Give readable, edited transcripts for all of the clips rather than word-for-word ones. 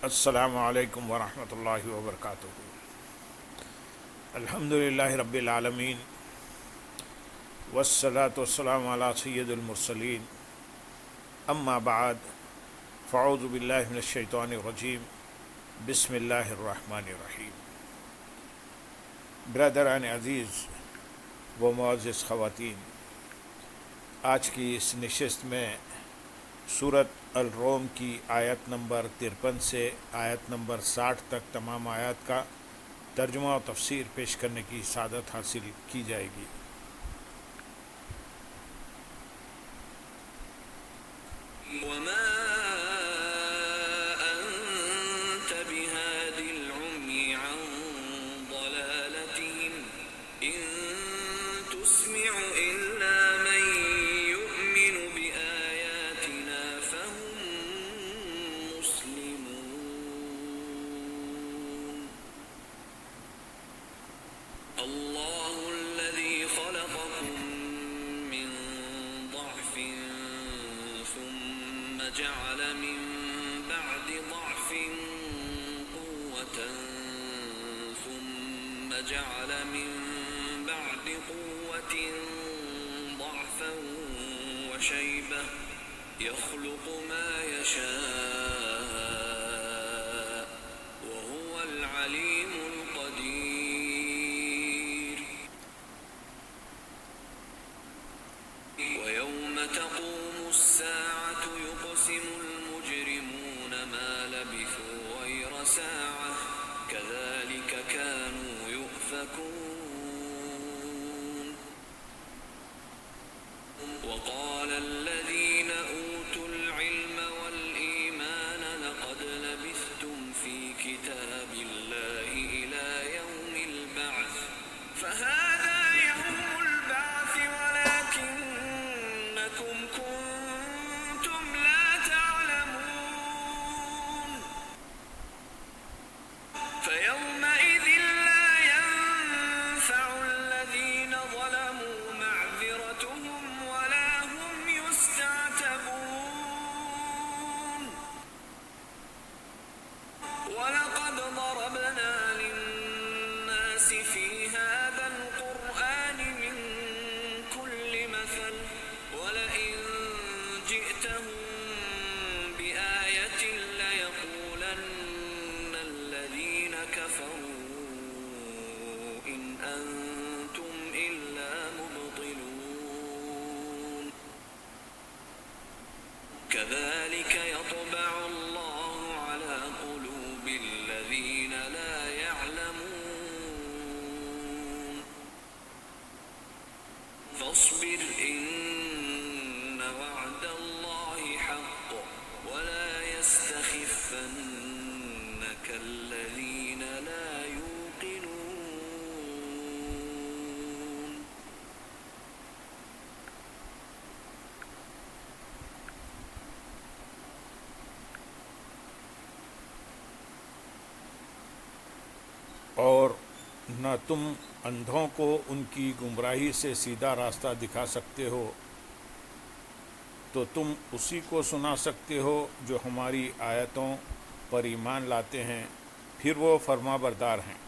السلام علیکم ورحمۃ اللہ وبرکاتہ۔ الحمدللہ رب العالمین والصلاة والسلام علی سید المرسلین، اما بعد فاعوذ باللہ من الشیطان الرجیم، بسم اللہ الرحمن الرحیم۔ برادران عزیز و معزز خواتین، آج کی اس نشست میں سورۃ الروم کی آیت نمبر 53 سے آیت نمبر 60 تک تمام آیات کا ترجمہ و تفسیر پیش کرنے کی سعادت حاصل کی جائے گی۔ وما أنت بهاد العمي عن ضلالتهم إن تسمع إلا من يؤمن بآياتنا فهم مسلمون الله الذي خلقكم من ضعف ثم جعل من بعد ضعف قوة ثم جعل من بعد قوة ضعفا وشيبة يخلق ما يشاء وهو العليم القدير ويوم تقوم الساعة يقسم المجرمون ما لبثوا غير ساعة كذلك كانوا يؤفكون وقال الذين أوتوا العلم والإيمان لقد لبثتم في كتاب الله إلى يوم البعث فهذا يوم البعث ولكنكم كنتم لا تعلمون فيومئذ لا ينفع الذين ظلموا معذرتهم ولا هم يستعتبون ولقد ضربنا للناس في هذا القرآن من كل مثل ولئن جئتهم بآية ليقولن الذين كفروا إن أنتم إلا مبطلون كذلك يطبع الله على قلوب الذين لا يعلمون فاصبر إن وعد الله حق ولا يستخفنك الذين لا يوقنون اور نہ تم اندھوں کو ان کی گمراہی سے سیدھا راستہ دکھا سکتے ہو، تو تم اسی کو سنا سکتے ہو جو ہماری آیتوں پر ایمان لاتے ہیں، پھر وہ فرما بردار ہیں۔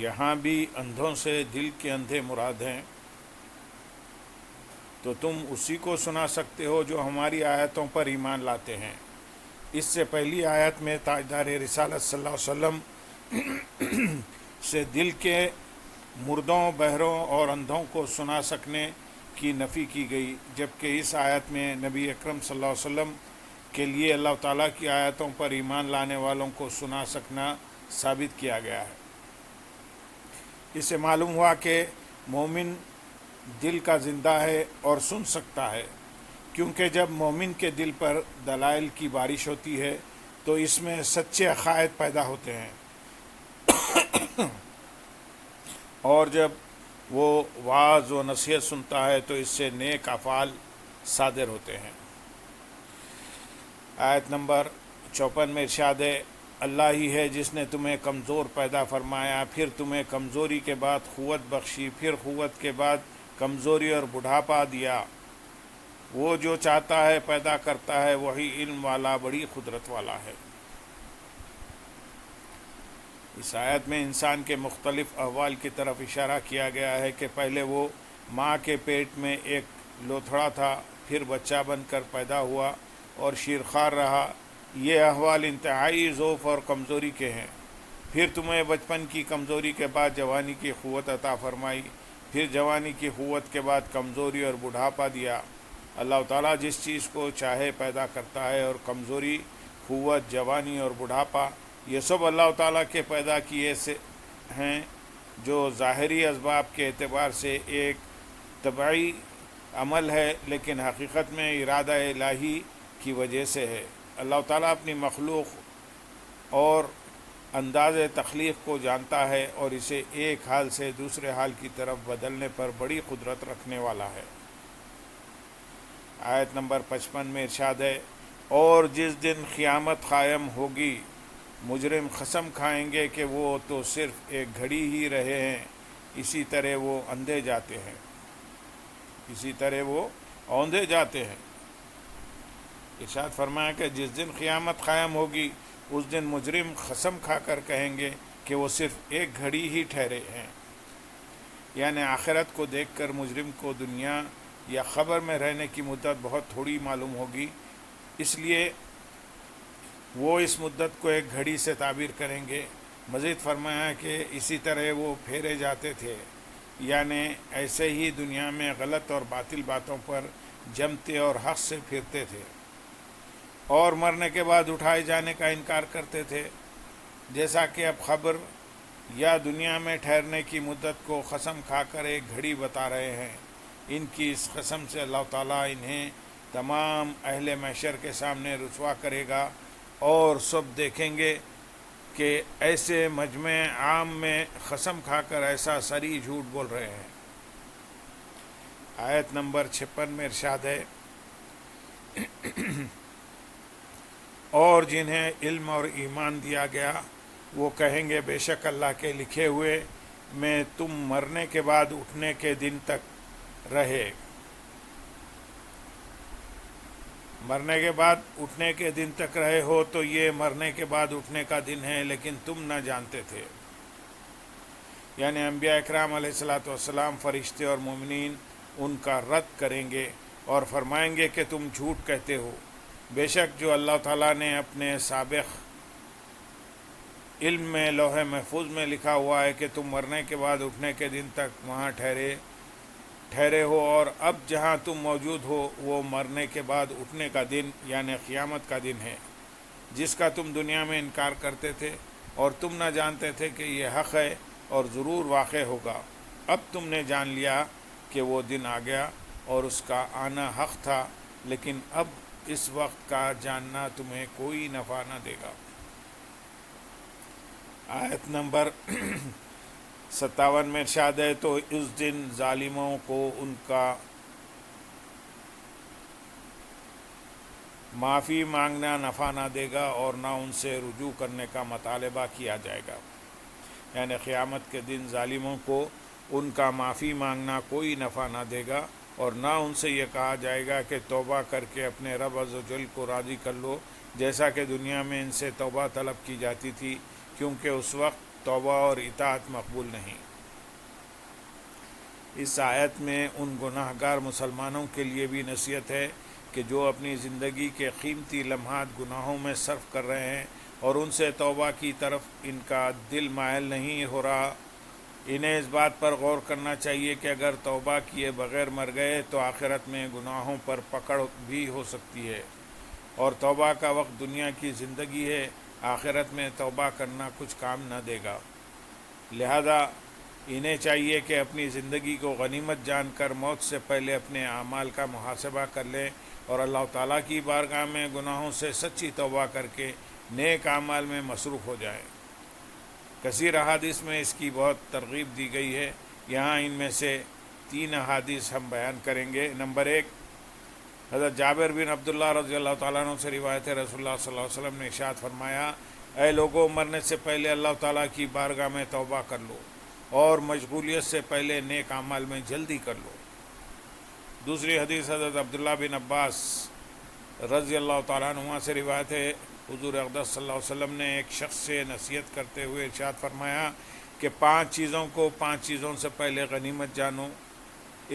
یہاں بھی اندھوں سے دل کے اندھے مراد ہیں، تو تم اسی کو سنا سکتے ہو جو ہماری آیتوں پر ایمان لاتے ہیں۔ اس سے پہلی آیت میں تاجدار رسالت صلی اللہ علیہ وسلم سے دل کے مردوں، بہروں اور اندھوں کو سنا سکنے کی نفی کی گئی، جبکہ اس آیت میں نبی اکرم صلی اللہ علیہ وسلم کے لیے اللہ تعالیٰ کی آیتوں پر ایمان لانے والوں کو سنا سکنا ثابت کیا گیا ہے۔ اس سے معلوم ہوا کہ مومن دل کا زندہ ہے اور سن سکتا ہے، کیونکہ جب مومن کے دل پر دلائل کی بارش ہوتی ہے تو اس میں سچے عقائد پیدا ہوتے ہیں، اور جب وہ وعظ و نصیحت سنتا ہے تو اس سے نیک افعال صادر ہوتے ہیں۔ آیت نمبر 54 میں ارشاد ہے، اللہ ہی ہے جس نے تمہیں کمزور پیدا فرمایا، پھر تمہیں کمزوری کے بعد قوت بخشی، پھر قوت کے بعد کمزوری اور بڑھاپا دیا، وہ جو چاہتا ہے پیدا کرتا ہے، وہی علم والا بڑی قدرت والا ہے۔ اس آیت میں انسان کے مختلف احوال کی طرف اشارہ کیا گیا ہے کہ پہلے وہ ماں کے پیٹ میں ایک لوتھڑا تھا، پھر بچہ بن کر پیدا ہوا اور شیرخوار رہا۔ یہ احوال انتہائی ضعف اور کمزوری کے ہیں۔ پھر تمہیں بچپن کی کمزوری کے بعد جوانی کی قوت عطا فرمائی، پھر جوانی کی قوت کے بعد کمزوری اور بڑھاپا دیا۔ اللہ تعالیٰ جس چیز کو چاہے پیدا کرتا ہے، اور کمزوری، قوت، جوانی اور بڑھاپا یہ سب اللہ تعالیٰ کے پیدا کیے سے ہیں، جو ظاہری اسباب کے اعتبار سے ایک طبعی عمل ہے، لیکن حقیقت میں ارادہ الہی کی وجہ سے ہے۔ اللہ تعالیٰ اپنی مخلوق اور انداز تخلیق کو جانتا ہے اور اسے ایک حال سے دوسرے حال کی طرف بدلنے پر بڑی قدرت رکھنے والا ہے۔ آیت نمبر 55 میں ارشاد ہے، اور جس دن قیامت قائم ہوگی مجرم قسم کھائیں گے کہ وہ تو صرف ایک گھڑی ہی رہے ہیں، اسی طرح وہ اندھے جاتے ہیں۔ ارشاد فرمایا کہ جس دن قیامت قائم ہوگی اس دن مجرم قسم کھا کر کہیں گے کہ وہ صرف ایک گھڑی ہی ٹھہرے ہیں، یعنی آخرت کو دیکھ کر مجرم کو دنیا یا قبر میں رہنے کی مدت بہت تھوڑی معلوم ہوگی، اس لیے وہ اس مدت کو ایک گھڑی سے تعبیر کریں گے۔ مزید فرمایا کہ اسی طرح وہ پھیرے جاتے تھے، یعنی ایسے ہی دنیا میں غلط اور باطل باتوں پر جمتے اور حق سے پھرتے تھے، اور مرنے کے بعد اٹھائے جانے کا انکار کرتے تھے، جیسا کہ اب خبر یا دنیا میں ٹھہرنے کی مدت کو قسم کھا کر ایک گھڑی بتا رہے ہیں۔ ان کی اس قسم سے اللہ تعالیٰ انہیں تمام اہل محشر کے سامنے رسوا کرے گا، اور سب دیکھیں گے کہ ایسے مجمع عام میں قسم کھا کر ایسا صریح جھوٹ بول رہے ہیں۔ آیت نمبر 56 میں ارشاد ہے، اور جنہیں علم اور ایمان دیا گیا وہ کہیں گے بے شک اللہ کے لکھے ہوئے میں تم مرنے کے بعد اٹھنے کے دن تک رہے۔ مرنے کے بعد اٹھنے کے دن تک رہے ہو تو یہ مرنے کے بعد اٹھنے کا دن ہے، لیکن تم نہ جانتے تھے۔ یعنی انبیاء اکرام علیہ الصلاۃ والسلام، فرشتے اور مومنین ان کا رد کریں گے اور فرمائیں گے کہ تم جھوٹ کہتے ہو۔ بے شک جو اللہ تعالیٰ نے اپنے سابق علم میں لوح محفوظ میں لکھا ہوا ہے کہ تم مرنے کے بعد اٹھنے کے دن تک وہاں ٹھہرے ہو، اور اب جہاں تم موجود ہو وہ مرنے کے بعد اٹھنے کا دن یعنی قیامت کا دن ہے، جس کا تم دنیا میں انکار کرتے تھے اور تم نہ جانتے تھے کہ یہ حق ہے اور ضرور واقع ہوگا۔ اب تم نے جان لیا کہ وہ دن آ گیا اور اس کا آنا حق تھا، لیکن اب اس وقت کا جاننا تمہیں کوئی نفع نہ دے گا۔ آیت نمبر 57 میں ارشاد ہے، تو اس دن ظالموں کو ان کا معافی مانگنا نفع نہ دے گا اور نہ ان سے رجوع کرنے کا مطالبہ کیا جائے گا۔ یعنی قیامت کے دن ظالموں کو ان کا معافی مانگنا کوئی نفع نہ دے گا، اور نہ ان سے یہ کہا جائے گا کہ توبہ کر کے اپنے رب عز و جل کو راضی کر لو، جیسا کہ دنیا میں ان سے توبہ طلب کی جاتی تھی، کیونکہ اس وقت توبہ اور اطاعت مقبول نہیں۔ اس آیت میں ان گناہ گار مسلمانوں کے لیے بھی نصیحت ہے کہ جو اپنی زندگی کے قیمتی لمحات گناہوں میں صرف کر رہے ہیں اور ان سے توبہ کی طرف ان کا دل مائل نہیں ہو رہا، انہیں اس بات پر غور کرنا چاہیے کہ اگر توبہ کیے بغیر مر گئے تو آخرت میں گناہوں پر پکڑ بھی ہو سکتی ہے، اور توبہ کا وقت دنیا کی زندگی ہے، آخرت میں توبہ کرنا کچھ کام نہ دے گا۔ لہذا انہیں چاہیے کہ اپنی زندگی کو غنیمت جان کر موت سے پہلے اپنے اعمال کا محاسبہ کر لیں اور اللہ تعالیٰ کی بارگاہ میں گناہوں سے سچی توبہ کر کے نیک اعمال میں مصروف ہو جائیں۔ کثیر احادیث میں اس کی بہت ترغیب دی گئی ہے، یہاں ان میں سے 3 احادیث ہم بیان کریں گے۔ نمبر 1، حضرت جابر بن عبداللہ رضی اللہ تعالیٰ عنہ سے روایت ہے، رسول اللہ صلی اللہ علیہ وسلم نے ارشاد فرمایا، اے لوگو، مرنے سے پہلے اللہ تعالیٰ کی بارگاہ میں توبہ کر لو اور مشغولیت سے پہلے نیک اعمال میں جلدی کر لو۔ دوسری حدیث حضرت عبداللہ بن عباس رضی اللہ تعالیٰ عنہ سے روایت ہے، حضور اقدس صلی اللہ علیہ وسلم نے ایک شخص سے نصیحت کرتے ہوئے ارشاد فرمایا کہ 5 چیزوں سے پہلے غنیمت جانو: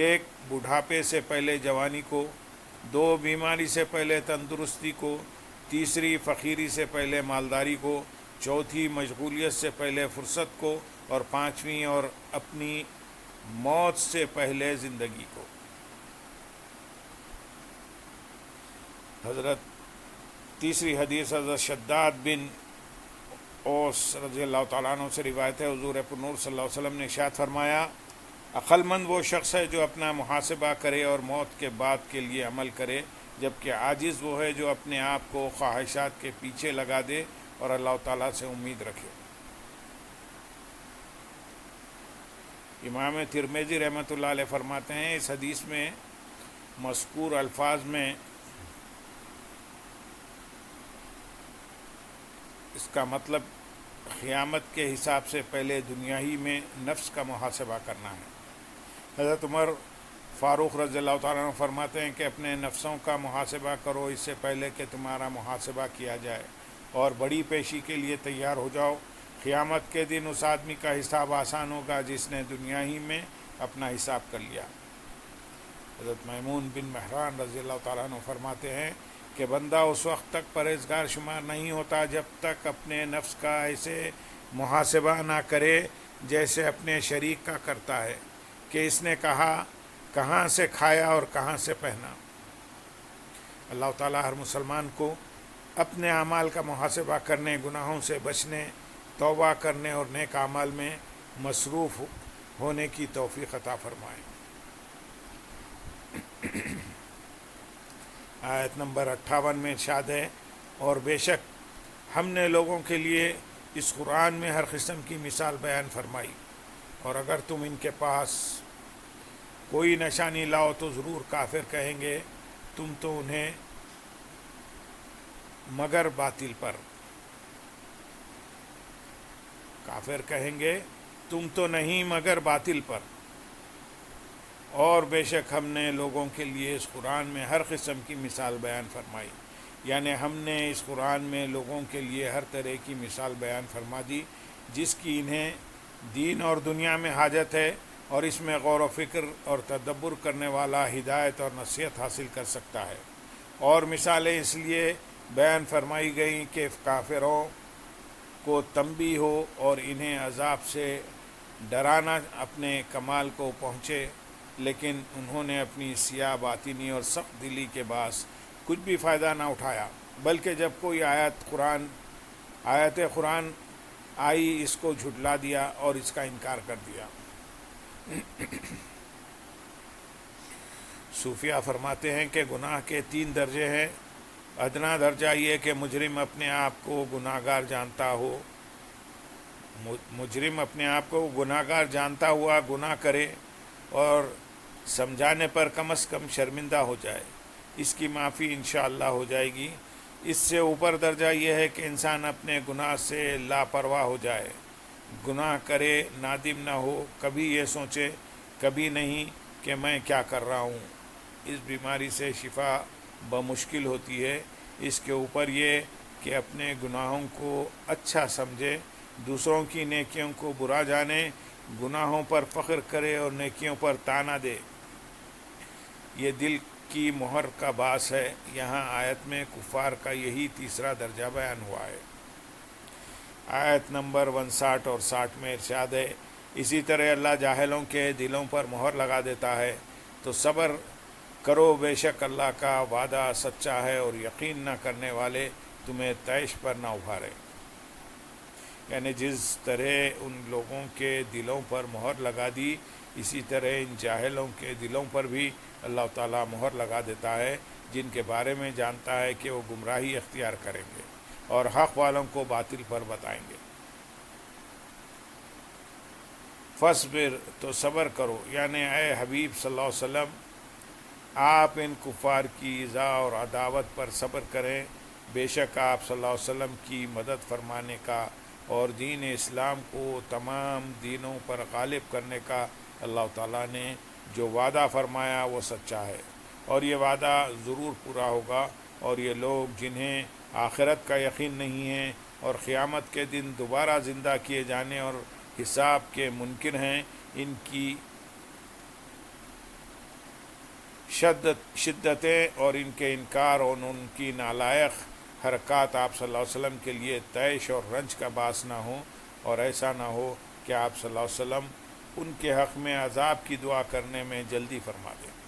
1 بڑھاپے سے پہلے جوانی کو، 2 بیماری سے پہلے تندرستی کو، 3 فقیری سے پہلے مالداری کو، 4 مشغولیت سے پہلے فرصت کو، اور 5 اور اپنی موت سے پہلے زندگی کو۔ تیسری حدیث حضرت شداد بن اوس رضی اللہ تعالیٰ عنہ سے روایت ہے، حضور پرنور صلی اللہ علیہ وسلم نے ارشاد فرمایا: عقل مند وہ شخص ہے جو اپنا محاسبہ کرے اور موت کے بعد کے لیے عمل کرے، جبکہ عاجز وہ ہے جو اپنے آپ کو خواہشات کے پیچھے لگا دے اور اللہ تعالیٰ سے امید رکھے۔ امام ترمذی رحمۃ اللہ علیہ فرماتے ہیں، اس حدیث میں مذکور الفاظ میں اس کا مطلب قیامت کے حساب سے پہلے دنیا ہی میں نفس کا محاسبہ کرنا ہے۔ حضرت عمر فاروق رضی اللہ تعالیٰ عنہ فرماتے ہیں کہ اپنے نفسوں کا محاسبہ کرو اس سے پہلے کہ تمہارا محاسبہ کیا جائے، اور بڑی پیشی کے لیے تیار ہو جاؤ۔ قیامت کے دن اس آدمی کا حساب آسان ہوگا جس نے دنیا ہی میں اپنا حساب کر لیا۔ حضرت میمون بن مہران رضی اللہ تعالیٰ عنہ فرماتے ہیں کہ بندہ اس وقت تک پرہیزگار شمار نہیں ہوتا جب تک اپنے نفس کا ایسے محاسبہ نہ کرے جیسے اپنے شریک کا کرتا ہے کہ اس نے کہاں سے کھایا اور کہاں سے پہنا۔ اللہ تعالیٰ ہر مسلمان کو اپنے اعمال کا محاسبہ کرنے، گناہوں سے بچنے، توبہ کرنے اور نیک اعمال میں مصروف ہونے کی توفیق عطا فرمائے۔ آیت نمبر 58 میں ارشاد ہے: اور بے شک ہم نے لوگوں کے لیے اس قرآن میں ہر قسم کی مثال بیان فرمائی، اور اگر تم ان کے پاس کوئی نشانی لاؤ تو ضرور کافر کہیں گے تم تو انہیں مگر باطل پر کافر کہیں گے تم تو نہیں مگر باطل پر۔ اور بے شک ہم نے لوگوں کے لیے اس قرآن میں ہر قسم کی مثال بیان فرمائی، یعنی ہم نے اس قرآن میں لوگوں کے لیے ہر طرح کی مثال بیان فرما دی جس کی انہیں دین اور دنیا میں حاجت ہے، اور اس میں غور و فکر اور تدبر کرنے والا ہدایت اور نصیحت حاصل کر سکتا ہے۔ اور مثالیں اس لیے بیان فرمائی گئیں کہ کافروں کو تنبیہ ہو اور انہیں عذاب سے ڈرانا اپنے کمال کو پہنچے، لیکن انہوں نے اپنی سیاہ باطنی اور سخت دلی کے باعث کچھ بھی فائدہ نہ اٹھایا، بلکہ جب کوئی آیت قرآن آئی اس کو جھٹلا دیا اور اس کا انکار کر دیا۔ صوفیہ فرماتے ہیں کہ گناہ کے 3 درجے ہیں۔ ادنا درجہ یہ کہ مجرم اپنے آپ کو گناہگار جانتا ہو، مجرم اپنے آپ کو گناہگار جانتا ہوا گناہ کرے اور سمجھانے پر کم از کم شرمندہ ہو جائے، اس کی معافی انشاءاللہ ہو جائے گی۔ اس سے اوپر درجہ یہ ہے کہ انسان اپنے گناہ سے لاپرواہ ہو جائے، گناہ کرے نادم نہ ہو، کبھی یہ سوچے کبھی نہیں کہ میں کیا کر رہا ہوں۔ اس بیماری سے شفا بمشکل ہوتی ہے۔ اس کے اوپر یہ کہ اپنے گناہوں کو اچھا سمجھے، دوسروں کی نیکیوں کو برا جانے، گناہوں پر فخر کرے اور نیکیوں پر طعنہ دے۔ یہ دل کی مہر کا باعث ہے۔ یہاں آیت میں کفار کا یہی تیسرا درجہ بیان ہوا ہے۔ آیت نمبر 59 اور 60 میں ارشاد ہے: اسی طرح اللہ جاہلوں کے دلوں پر مہر لگا دیتا ہے، تو صبر کرو، بے شک اللہ کا وعدہ سچا ہے اور یقین نہ کرنے والے تمہیں طیش پر نہ ابھارے۔ یعنی جس طرح ان لوگوں کے دلوں پر مہر لگا دی، اسی طرح ان جاہلوں کے دلوں پر بھی اللہ تعالیٰ مہر لگا دیتا ہے، جن کے بارے میں جانتا ہے کہ وہ گمراہی اختیار کریں گے اور حق والوں کو باطل پر بتائیں گے۔ فصبر، تو صبر کرو، یعنی اے حبیب صلی اللہ علیہ وسلم آپ ان کفار کی ایذا اور عداوت پر صبر کریں۔ بے شک آپ صلی اللہ علیہ وسلم کی مدد فرمانے کا اور دین اسلام کو تمام دینوں پر غالب کرنے کا اللہ تعالیٰ نے جو وعدہ فرمایا وہ سچا ہے، اور یہ وعدہ ضرور پورا ہوگا۔ اور یہ لوگ جنہیں آخرت کا یقین نہیں ہے اور قیامت کے دن دوبارہ زندہ کیے جانے اور حساب کے منکر ہیں، ان کی شدتیں اور ان کے انکار اور ان کی نالائق حرکات آپ صلی اللہ علیہ وسلم کے لیے طیش اور رنج کا باعث نہ ہوں، اور ایسا نہ ہو کہ آپ صلی اللہ علیہ وسلم ان کے حق میں عذاب کی دعا کرنے میں جلدی فرما دیں۔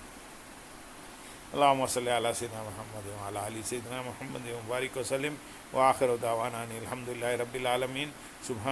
اللہم صلی علی سیدنا محمد وعلی آل سیدنا محمد وبارک وسلم، وآخر دعوانا ان الحمد للہ رب العالمین۔ سبحان